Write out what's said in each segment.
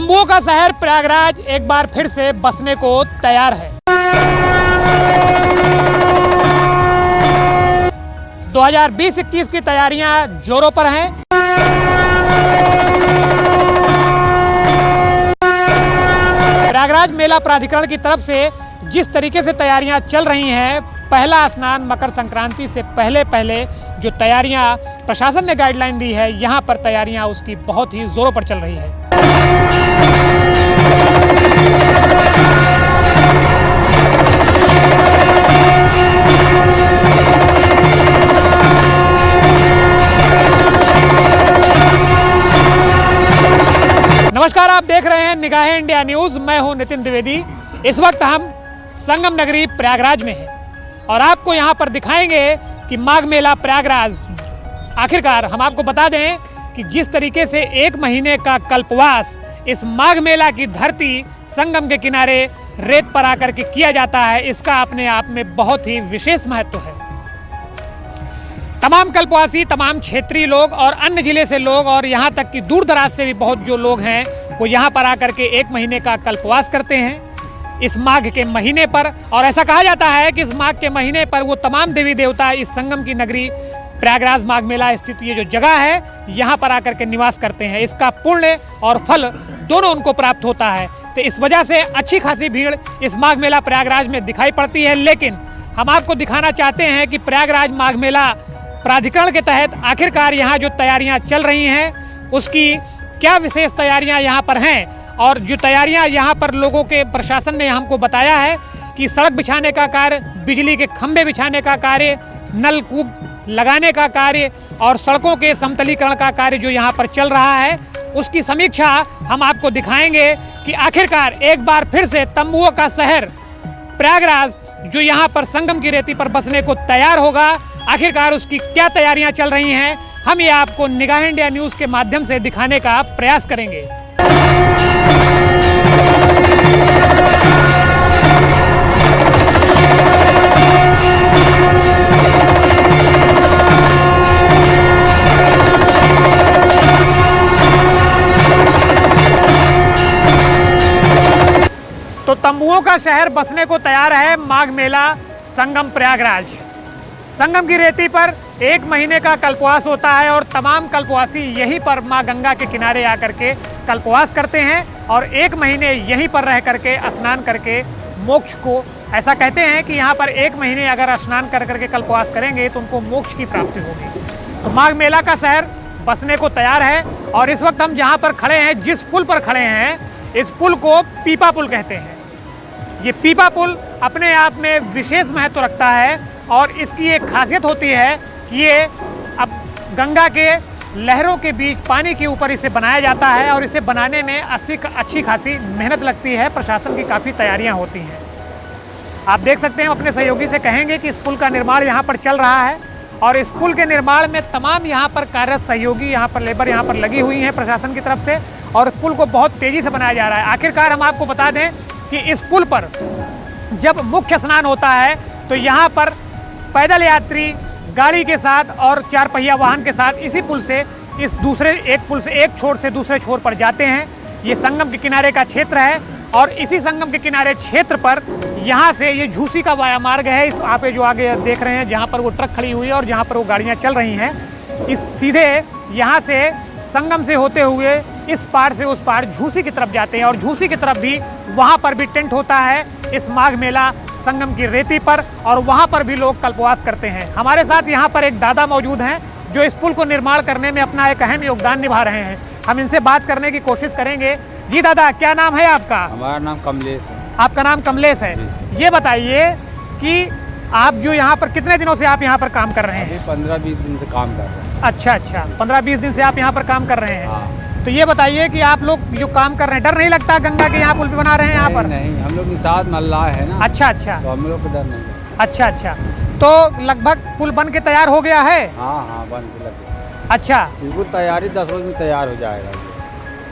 तंबुओं का शहर प्रयागराज एक बार फिर से बसने को तैयार है। 2020-21 की तैयारियां जोरों पर हैं। प्रयागराज मेला प्राधिकरण की तरफ से जिस तरीके से तैयारियां चल रही हैं, पहला स्नान मकर संक्रांति से पहले जो तैयारियां प्रशासन ने गाइडलाइन दी है, यहां पर तैयारियां उसकी बहुत ही जोरों पर चल रही है। नमस्कार, आप देख रहे हैं निगाहें इंडिया न्यूज। मैं हूं नितिन द्विवेदी। इस वक्त हम संगम नगरी प्रयागराज में हैं और आपको यहां पर दिखाएंगे कि माघ मेला प्रयागराज। आखिरकार हम आपको बता दें कि जिस तरीके से एक महीने का कल्पवास इस माघ मेला की धरती संगम के किनारे रेत पर आकर के किया जाता है, इसका अपने आप में बहुत ही विशेष महत्व है। तमाम कल्पवासी, तमाम क्षेत्रीय लोग और अन्य जिले से लोग और यहाँ तक कि दूर दराज से भी बहुत जो लोग हैं वो यहाँ पर आकर के एक महीने का कल्पवास करते हैं इस माघ के महीने पर। और ऐसा कहा जाता है कि इस माघ के महीने पर वो तमाम देवी देवता इस संगम की नगरी प्रयागराज माघ मेला स्थित ये जो जगह है, यहाँ पर आकर के निवास करते हैं। इसका पुण्य और फल दोनों उनको प्राप्त होता है। तो इस वजह से अच्छी खासी भीड़ इस माघ मेला प्रयागराज में दिखाई पड़ती है। लेकिन हम आपको दिखाना चाहते हैं कि प्रयागराज माघ मेला प्राधिकरण के तहत आखिरकार यहाँ जो तैयारियाँ चल रही हैं उसकी क्या विशेष तैयारियाँ यहाँ पर हैं। और जो तैयारियाँ यहाँ पर लोगों के प्रशासन ने हमको बताया है कि सड़क बिछाने का कार्य, बिजली के खंभे बिछाने का कार्य, नलकूप लगाने का कार्य और सड़कों के समतलीकरण का कार्य जो यहाँ पर चल रहा है, उसकी समीक्षा हम आपको दिखाएंगे कि आखिरकार एक बार फिर से तंबुओं का शहर प्रयागराज जो यहाँ पर संगम की रेती पर बसने को तैयार होगा, आखिरकार उसकी क्या तैयारियां चल रही हैं, हम ये आपको निगाहें इंडिया न्यूज के माध्यम से दिखाने का प्रयास करेंगे। तो तंबुओं का शहर बसने को तैयार है माघ मेला संगम प्रयागराज। संगम की रेती पर एक महीने का कल्पवास होता है और तमाम कल्पवासी यहीं पर मां गंगा के किनारे आकर के कल्पवास करते हैं और एक महीने यहीं पर रह करके स्नान करके मोक्ष को, ऐसा कहते हैं कि यहाँ पर एक महीने अगर स्नान कर करके कल्पवास करेंगे तो उनको मोक्ष की प्राप्ति होगी। तो माघ मेला का शहर बसने को तैयार है और इस वक्त हम जहाँ पर खड़े हैं, जिस पुल पर खड़े हैं, इस पुल को पीपा पुल कहते हैं। ये पीपा पुल अपने आप में विशेष महत्व रखता है और इसकी एक खासियत होती है कि ये अब गंगा के लहरों के बीच पानी के ऊपर इसे बनाया जाता है और इसे बनाने में अच्छी खासी मेहनत लगती है। प्रशासन की काफ़ी तैयारियां होती हैं। आप देख सकते हैं, अपने सहयोगी से कहेंगे कि इस पुल का निर्माण यहाँ पर चल रहा है और इस पुल के निर्माण में तमाम यहाँ पर कार्यरत सहयोगी, यहाँ पर लेबर यहाँ पर लगी हुई हैं प्रशासन की तरफ से और पुल को बहुत तेज़ी से बनाया जा रहा है। आखिरकार हम आपको बता दें कि इस पुल पर जब मुख्य स्नान होता है तो यहाँ पर पैदल यात्री गाड़ी के साथ और चार पहिया वाहन के साथ इसी पुल से इस दूसरे एक पुल से एक छोर से दूसरे छोर पर जाते हैं। ये संगम के किनारे का क्षेत्र है और इसी संगम के किनारे क्षेत्र पर यहाँ से ये झूसी का वाया मार्ग है। इस आप जो आगे देख रहे हैं, जहाँ पर वो ट्रक खड़ी हुई है और जहाँ पर वो गाड़ियाँ चल रही हैं, इस सीधे यहाँ से संगम से होते हुए इस पार से उस पार झूसी की तरफ जाते हैं और झूसी की तरफ भी वहाँ पर भी टेंट होता है इस माघ मेला संगम की रेती पर और वहाँ पर भी लोग कल्पवास करते हैं। हमारे साथ यहाँ पर एक दादा मौजूद हैं जो इस पुल को निर्माण करने में अपना एक अहम योगदान निभा रहे हैं। हम इनसे बात करने की कोशिश करेंगे। जी दादा, क्या नाम है आपका? हमारा नाम कमलेश है। आपका नाम कमलेश है। ये बताइए कि आप जो यहाँ पर कितने दिनों से आप यहाँ पर काम कर रहे हैं? 15-20 दिन से काम कर रहे हैं। अच्छा, 15-20 दिन से आप यहाँ पर काम कर रहे हैं। हाँ। तो ये बताइए कि आप लोग जो काम कर रहे हैं, डर नहीं लगता गंगा के यहाँ पुल भी बना रहे हैं यहाँ पर? नहीं, हम लोग निषाद मल्लाह है ना। अच्छा, तो हम लोग को डर नहीं है। अच्छा, तो लगभग पुल बन के तैयार हो गया है? हाँ, बन के लग गया। अच्छा, बिल्कुल तैयारी 10 रोज में तैयार हो जाएगा।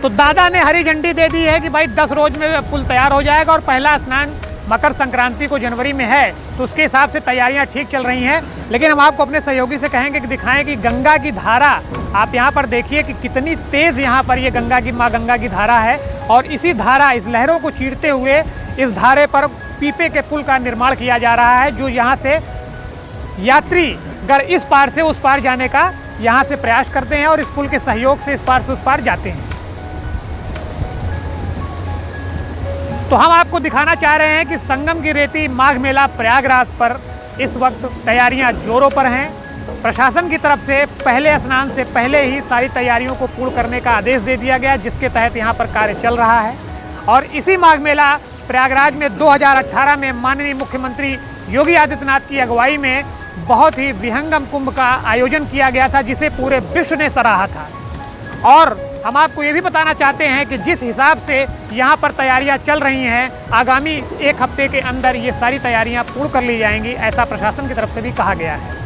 तो दादा ने हरी झंडी दे दी है कि भाई 10 रोज में पुल तैयार हो जाएगा और पहला स्नान मकर संक्रांति को जनवरी में है तो उसके हिसाब से तैयारियां ठीक चल रही हैं। लेकिन हम आपको अपने सहयोगी से कहेंगे कि दिखाएं कि गंगा की धारा आप यहाँ पर देखिए कि कितनी तेज यहाँ पर ये गंगा की माँ गंगा की धारा है। और इसी धारा, इस लहरों को चीरते हुए इस धारे पर पीपे के पुल का निर्माण किया जा रहा है, जो यहाँ से यात्री अगर इस पार से उस पार जाने का यहाँ से प्रयास करते हैं और इस पुल के सहयोग से इस पार से उस पार जाते हैं। तो हम आपको दिखाना चाह रहे हैं कि संगम की रेती माघ मेला प्रयागराज पर इस वक्त तैयारियां जोरों पर हैं। प्रशासन की तरफ से पहले स्नान से पहले ही सारी तैयारियों को पूर्ण करने का आदेश दे दिया गया, जिसके तहत यहां पर कार्य चल रहा है। और इसी माघ मेला प्रयागराज में 2018 में माननीय मुख्यमंत्री योगी आदित्यनाथ की अगुवाई में बहुत ही विहंगम कुंभ का आयोजन किया गया था, जिसे पूरे विश्व ने सराहा था। और हम आपको ये भी बताना चाहते हैं कि जिस हिसाब से यहाँ पर तैयारियां चल रही हैं, आगामी एक हफ्ते के अंदर ये सारी तैयारियां पूर्ण कर ली जाएंगी, ऐसा प्रशासन की तरफ से भी कहा गया है।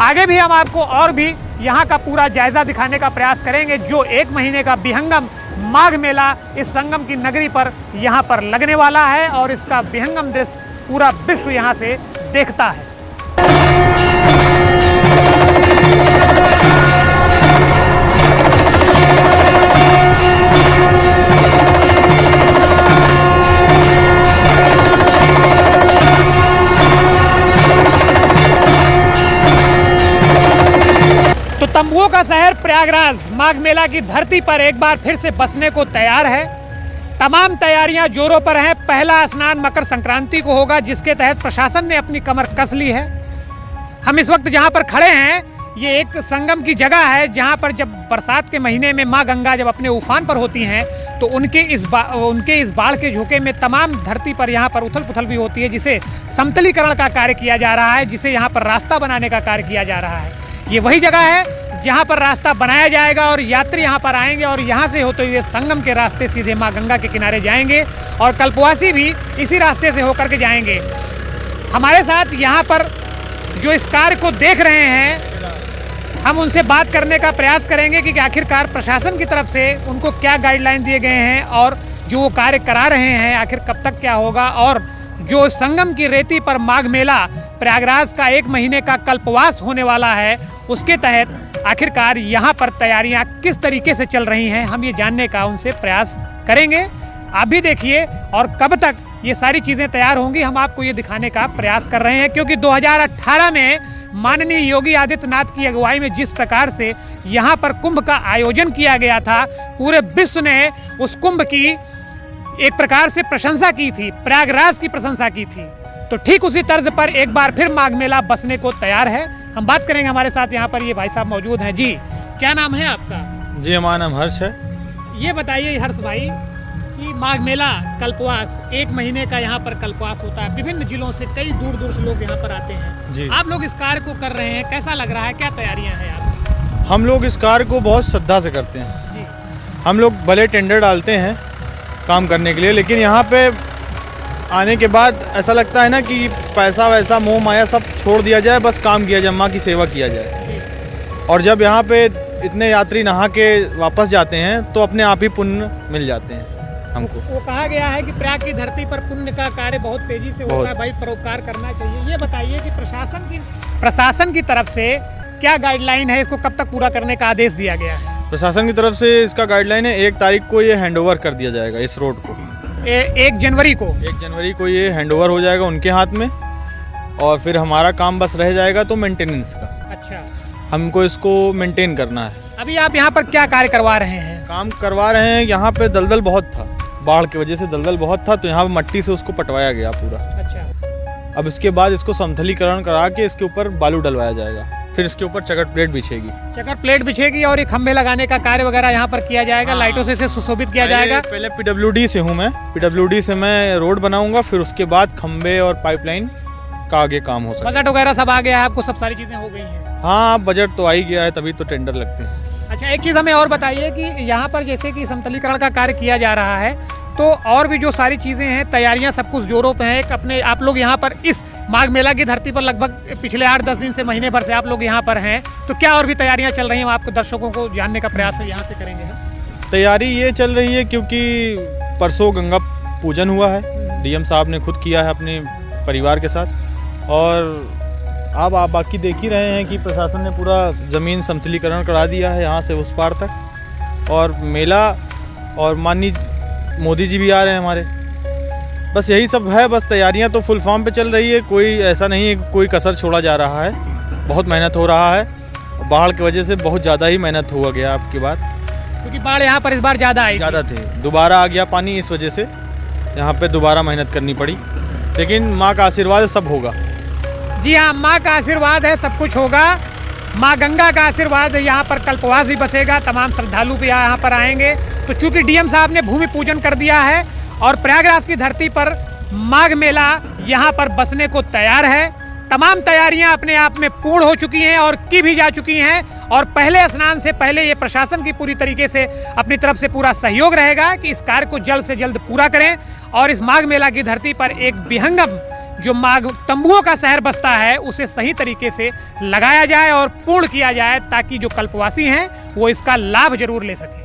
आगे भी हम आपको और भी यहाँ का पूरा जायजा दिखाने का प्रयास करेंगे, जो 1 महीने का विहंगम माघ मेला इस संगम की नगरी पर यहाँ पर लगने वाला है और इसका विहंगम दृश्य पूरा विश्व यहाँ से देखता है। तो तंबुओं का शहर प्रयागराज माघ मेला की धरती पर एक बार फिर से बसने को तैयार है। तमाम तैयारियां जोरों पर हैं। पहला स्नान मकर संक्रांति को होगा, जिसके तहत प्रशासन ने अपनी कमर कस ली है। हम इस वक्त जहां पर खड़े हैं, ये एक संगम की जगह है, जहां पर जब बरसात के महीने में माँ गंगा जब अपने उफान पर होती हैं तो उनके इस बाढ़ के झोंके में तमाम धरती पर यहाँ पर उथल पुथल भी होती है, जिसे समतलीकरण का कार्य किया जा रहा है, जिसे यहाँ पर रास्ता बनाने का कार्य किया जा रहा है। ये वही जगह है जहाँ पर रास्ता बनाया जाएगा और यात्री यहाँ पर आएंगे और यहाँ से होते हुए संगम के रास्ते सीधे माँ गंगा के किनारे जाएंगे और कल्पवासी भी इसी रास्ते से होकर के जाएंगे। हमारे साथ यहाँ पर जो इस कार्य को देख रहे हैं, हम उनसे बात करने का प्रयास करेंगे कि आखिरकार प्रशासन की तरफ से उनको क्या गाइडलाइन दिए गए हैं और जो वो कार्य करा रहे हैं आखिर कब तक क्या होगा, और जो संगम की रेती पर माघ मेला प्रयागराज का 1 महीने का कल्पवास होने वाला है, उसके तहत आखिरकार यहाँ पर तैयारियाँ किस तरीके से चल रही हैं, हम ये जानने का उनसे प्रयास करेंगे। आप भी देखिए और कब तक ये सारी चीज़ें तैयार होंगी, हम आपको ये दिखाने का प्रयास कर रहे हैं, क्योंकि 2018 में माननीय योगी आदित्यनाथ की अगुवाई में जिस प्रकार से यहाँ पर कुंभ का आयोजन किया गया था, पूरे विश्व ने उस कुंभ की एक प्रकार से प्रशंसा की थी, प्रयागराज की प्रशंसा की थी। तो ठीक उसी तर्ज पर एक बार फिर माघ मेला बसने को तैयार है। हम बात करेंगे, हमारे साथ यहाँ पर ये भाई साहब मौजूद हैं। जी, क्या नाम है आपका? जी, हमारा नाम हर्ष है। ये बताइए हर्ष भाई कि माघ मेला कल्पवास 1 महीने का यहाँ पर कल्पवास होता है, विभिन्न जिलों से कई दूर दूर से लोग यहाँ पर आते हैं। जी। आप लोग इस कार्य को कर रहे हैं, कैसा लग रहा है, क्या तैयारियां हैं आपकी? हम लोग इस कार्य को बहुत श्रद्धा से करते हैं। जी। हम लोग भले टेंडर डालते हैं काम करने के लिए, लेकिन यहाँ पे आने के बाद ऐसा लगता है ना कि पैसा वैसा मोह माया सब छोड़ दिया जाए, बस काम किया जाए, माँ की सेवा किया जाए। और जब यहाँ पे इतने यात्री नहा के वापस जाते हैं तो अपने आप ही पुण्य मिल जाते हैं हमको। वो कहा गया है कि प्रयाग की धरती पर पुण्य का कार्य बहुत तेजी से होता है, भाई परोपकार करना चाहिए। ये बताइए कि प्रशासन की तरफ से क्या गाइडलाइन है, इसको कब तक पूरा करने का आदेश दिया गया है? प्रशासन की तरफ से इसका गाइडलाइन है 1 तारीख को ये हैंडओवर कर दिया जाएगा इस रोड को। 1 जनवरी को? 1 जनवरी को ये हैंडओवर हो जाएगा उनके हाथ में, और फिर हमारा काम बस रह जाएगा तो मेंटेनेंस का। अच्छा, हमको इसको मेंटेन करना है। अभी आप यहाँ पर क्या कार्य करवा रहे हैं? काम करवा रहे हैं, यहाँ पे दलदल बहुत था, बाढ़ की वजह से दलदल बहुत था, तो यहाँ पे मट्टी से उसको पटवाया गया पूरा। अच्छा। अब इसके बाद इसको समतलीकरण करा के इसके ऊपर बालू डलवाया जाएगा, फिर इसके ऊपर चकर प्लेट बिछेगी। चकर प्लेट बिछेगी और एक खंबे लगाने का कार्य वगैरह यहाँ पर किया जाएगा। हाँ। लाइटों से इसे सुशोभित किया जाएगा। पहले PWD से हूँ मैं, PWD से मैं रोड बनाऊंगा, फिर उसके बाद खंबे और पाइपलाइन का आगे काम हो सकता है। बजट वगैरह सब आ गया है, आपको सब सारी चीजें हो गई हैं? हाँ, बजट तो आ ही गया है, तभी तो टेंडर लगते हैं। अच्छा, एक चीज़ हमें और बताइए कि यहाँ पर जैसे कि समतलीकरण का कार्य किया जा रहा है, तो और भी जो सारी चीज़ें हैं, तैयारियां सब कुछ जोरों पे हैं। अपने आप लोग यहाँ पर इस माघ मेला की धरती पर लगभग पिछले 8-10 दिन से, महीने भर से आप लोग यहाँ पर हैं, तो क्या और भी तैयारियां चल रही हैं? आपको दर्शकों को जानने का प्रयास है, यहाँ से करेंगे हम। तैयारी ये चल रही है क्योंकि परसों गंगा पूजन हुआ है डीएम साहब ने खुद किया है अपने परिवार के साथ। और अब आप बाकी देख ही रहे हैं कि प्रशासन ने पूरा ज़मीन समतलीकरण करा दिया है यहाँ से उस पार तक। और मेला और माननीय मोदी जी भी आ रहे हैं हमारे। बस यही सब है, बस तैयारियां तो फुल फॉर्म पे चल रही है, कोई ऐसा नहीं है कोई कसर छोड़ा जा रहा है। बहुत मेहनत हो रहा है, बाढ़ की वजह से बहुत ज़्यादा ही मेहनत हुआ गया आपकी बार, क्योंकि बाढ़ यहाँ पर इस बार ज़्यादा आई, ज़्यादा थे, दोबारा आ गया पानी, इस वजह से यहाँ पे दोबारा मेहनत करनी पड़ी। लेकिन माँ का आशीर्वाद सब होगा। जी हाँ, माँ का आशीर्वाद है, सब कुछ होगा। माँ गंगा का आशीर्वाद है, यहाँ पर कल्पवास भी बसेगा, तमाम श्रद्धालु भी यहाँ पर आएंगे। तो चूंकि डीएम साहब ने भूमि पूजन कर दिया है और प्रयागराज की धरती पर माघ मेला यहाँ पर बसने को तैयार है, तमाम तैयारियां अपने आप में पूर्ण हो चुकी हैं और की भी जा चुकी हैं। और पहले स्नान से पहले ये प्रशासन की पूरी तरीके से अपनी तरफ से पूरा सहयोग रहेगा कि इस कार्य को जल्द से जल्द पूरा करें और इस माघ मेला की धरती पर एक विहंगम जो माघ तंबुओं का शहर बसता है उसे सही तरीके से लगाया जाए और पूर्ण किया जाए, ताकि जो कल्पवासी हैं वो इसका लाभ जरूर ले सकें।